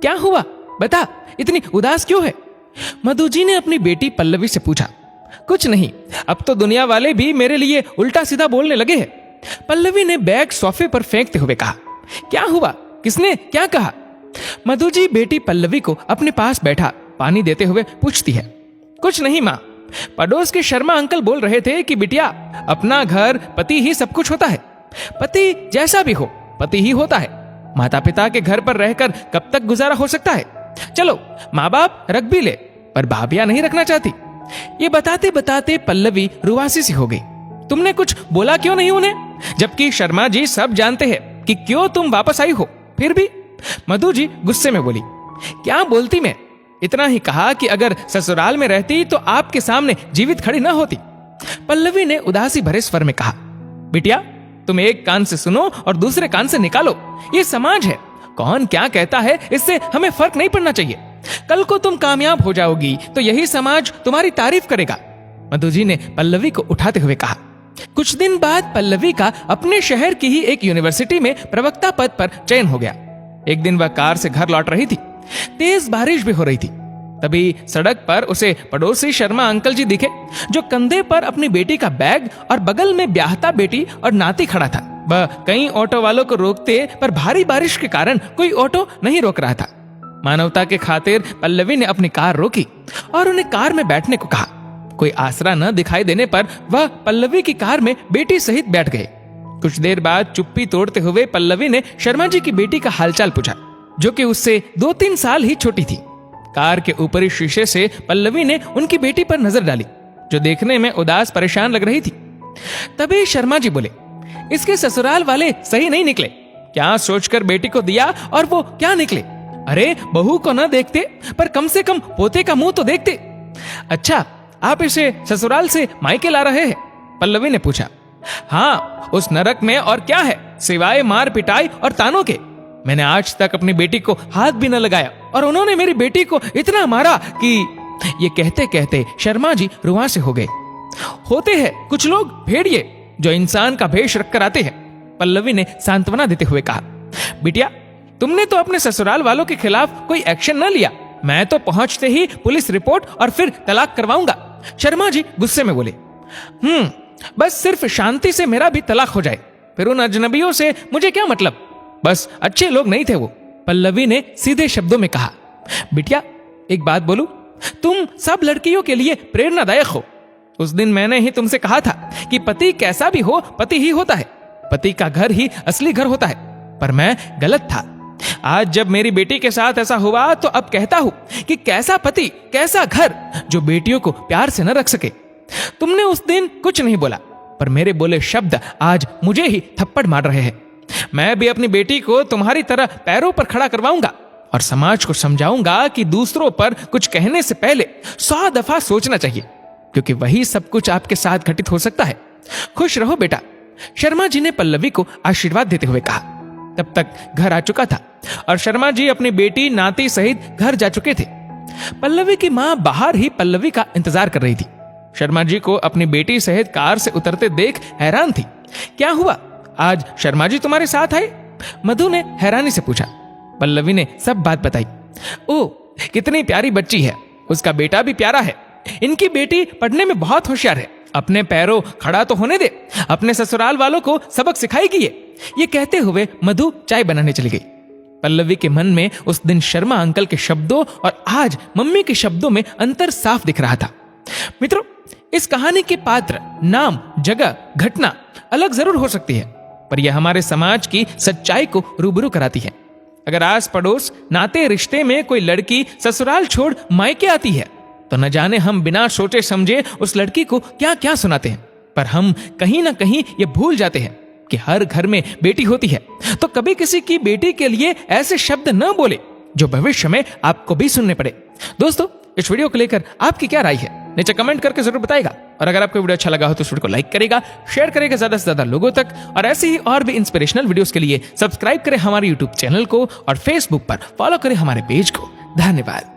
क्या हुआ, बता, इतनी उदास क्यों है? मधु जी ने अपनी बेटी पल्लवी से पूछा। कुछ नहीं, अब तो दुनिया वाले भी मेरे लिए उल्टा सीधा बोलने लगे हैं। पल्लवी ने बैग सोफे पर फेंकते हुए कहा। क्या हुआ, किसने क्या कहा? मधु जी बेटी पल्लवी को अपने पास बैठा पानी देते हुए पूछती है। कुछ नहीं माँ, पड़ोस के शर्मा अंकल बोल रहे थे कि बिटिया, अपना घर, पति ही सब कुछ होता है। पति जैसा भी हो, पति ही होता है। माता पिता के घर पर रहकर कब तक गुजारा हो सकता है? चलो, माँ बाप रख भी ले, पर भाभियां नहीं रखना चाहती। ये बताते बताते पल्लवी रुवासी सी हो गई। तुमने कुछ बोला क्यों नहीं उन्हें, जबकि शर्मा जी सब जानते हैं कि क्यों तुम वापस आई हो? फिर भी मधु जी गुस्से में बोली। क्या बोलती मैं? इतना ही कहा कि अगर ससुराल में रहती तो आपके सामने जीवित खड़ी न होती। पल्लवी ने उदासी भरे स्वर में कहा। बिटिया, तुम एक कान से सुनो और दूसरे कान से निकालो। ये समाज है, कौन क्या कहता है इससे हमें फर्क नहीं पड़ना चाहिए। कल को तुम कामयाब हो जाओगी तो यही समाज तुम्हारी तारीफ करेगा। मधु जी ने पल्लवी को उठाते हुए कहा। कुछ दिन बाद पल्लवी का अपने शहर की ही एक यूनिवर्सिटी में प्रवक्ता पद पर चयन हो गया। एक दिन वह कार से घर लौट रही थी। तेज बारिश भी हो रही थी। तभी सड़क पर उसे पड़ोसी शर्मा अंकल जी दिखे, जो कंधे पर अपनी बेटी का बैग और बगल में ब्याहता बेटी और नाती खड़ा था। वह कई ऑटो वालों को रोकते, पर भारी बारिश के कारण कोई ऑटो नहीं रोक रहा था। मानवता के खातिर पल्लवी ने अपनी कार रोकी और उन्हें कार में बैठने को कहा। कोई आसरा न दिखाई देने पर वह पल्लवी की कार में बेटी सहित बैठ गए। कुछ देर बाद चुप्पी तोड़ते हुए पल्लवी ने शर्मा जी की बेटी का हालचाल पूछा, जो कि उससे 2-3 साल ही छोटी थी। कार के ऊपरी शीशे से पल्लवी ने उनकी बेटी पर नजर डाली, जो देखने में उदास परेशान लग रही थी। तभी शर्मा जी बोले, इसके ससुराल वाले सही नहीं निकले। क्या सोचकर बेटी को दिया और वो क्या निकले? अरे, बहू को न देखते, पर कम से कम पोते का मुंह तो देखते। अच्छा, आप इसे ससुराल से मायके ला रहे हैं? पल्लवी ने पूछा। हाँ, उस नरक में और क्या है सिवाय मार पिटाई और तानों के। मैंने आज तक अपनी बेटी को हाथ भी न लगाया और उन्होंने मेरी बेटी को इतना मारा कि। ये कहते कहते शर्मा जी रुआ से हो गए। होते हैं कुछ लोग भेड़िए जो इंसान का भेष रखकर आते हैं, पल्लवी ने सांत्वना देते हुए कहा। बिटिया, तुमने तो अपने ससुराल वालों के खिलाफ कोई एक्शन न लिया। मैं तो पहुंचते ही पुलिस रिपोर्ट और फिर तलाक करवाऊंगा। शर्मा जी गुस्से में बोले। बस सिर्फ शांति से मेरा भी तलाक हो जाए, फिर उन अजनबियों से मुझे क्या मतलब। बस अच्छे लोग नहीं थे वो, पल्लवी ने सीधे शब्दों में कहा। बिटिया, एक बात बोलूं, तुम सब लड़कियों के लिए प्रेरणादायक हो। उस दिन मैंने ही तुमसे कहा था कि पति कैसा भी हो, पति ही होता है। पति का घर ही असली घर होता है, पर मैं गलत था। आज जब मेरी बेटी के साथ ऐसा हुआ तो अब कहता हूं कि कैसा पति, कैसा घर जो बेटियों को प्यार से न रख सके। तुमने उस दिन कुछ नहीं बोला, पर मेरे बोले शब्द आज मुझे ही थप्पड़ मार रहे हैं। मैं भी अपनी बेटी को तुम्हारी तरह पैरों पर खड़ा करवाऊंगा और समाज को समझाऊंगा कि दूसरों पर कुछ कहने से पहले 100 दफा सोचना चाहिए, क्योंकि वही सब कुछ आपके साथ घटित हो सकता है। खुश रहो बेटा, शर्मा जी ने पल्लवी को आशीर्वाद देते हुए कहा। तब तक घर आ चुका था और शर्मा जी अपनी बेटी नाती सहित घर जा चुके थे। पल्लवी की मां बाहर ही पल्लवी का इंतजार कर रही थी। शर्मा जी को अपनी बेटी सहित कार से उतरते देख हैरान थी। क्या हुआ, आज शर्मा जी तुम्हारे साथ आए? मधु ने हैरानी से पूछा। पल्लवी ने सब बात बताई। ओह, कितनी प्यारी बच्ची है, उसका बेटा भी प्यारा है। इनकी बेटी पढ़ने में बहुत होशियार है। अपने पैरों खड़ा तो होने दे, अपने ससुराल वालों को सबक सिखाएगी ये कहते हुए मधु चाय बनाने चली गई। पल्लवी के मन में उस दिन शर्मा अंकल के शब्दों और आज मम्मी के शब्दों में अंतर साफ दिख रहा था। मित्रों, इस कहानी के पात्र, नाम, जगह, घटना अलग जरूर हो सकती है, पर यह हमारे समाज की सच्चाई को रूबरू कराती है। अगर आस पड़ोस, नाते रिश्ते में कोई लड़की ससुराल छोड़ मायके आती है तो न जाने हम बिना सोचे समझे उस लड़की को क्या क्या सुनाते हैं, पर हम कहीं ना कहीं ये भूल जाते हैं कि हर घर में बेटी होती है। तो कभी किसी की बेटी के लिए ऐसे शब्द न बोले जो भविष्य में आपको भी सुनने पड़े। दोस्तों, इस वीडियो को लेकर आपकी क्या राय है, नीचे कमेंट करके जरूर बताएगा। और अगर आपको वीडियो अच्छा लगा हो तो इस वीडियो को लाइक करेगा, शेयर करेगा ज्यादा से ज्यादा लोगों तक। और ऐसे ही और भी इंस्पिरेशनल वीडियोस के लिए सब्सक्राइब करें हमारे यूट्यूब चैनल को और फेसबुक पर फॉलो करें हमारे पेज को। धन्यवाद।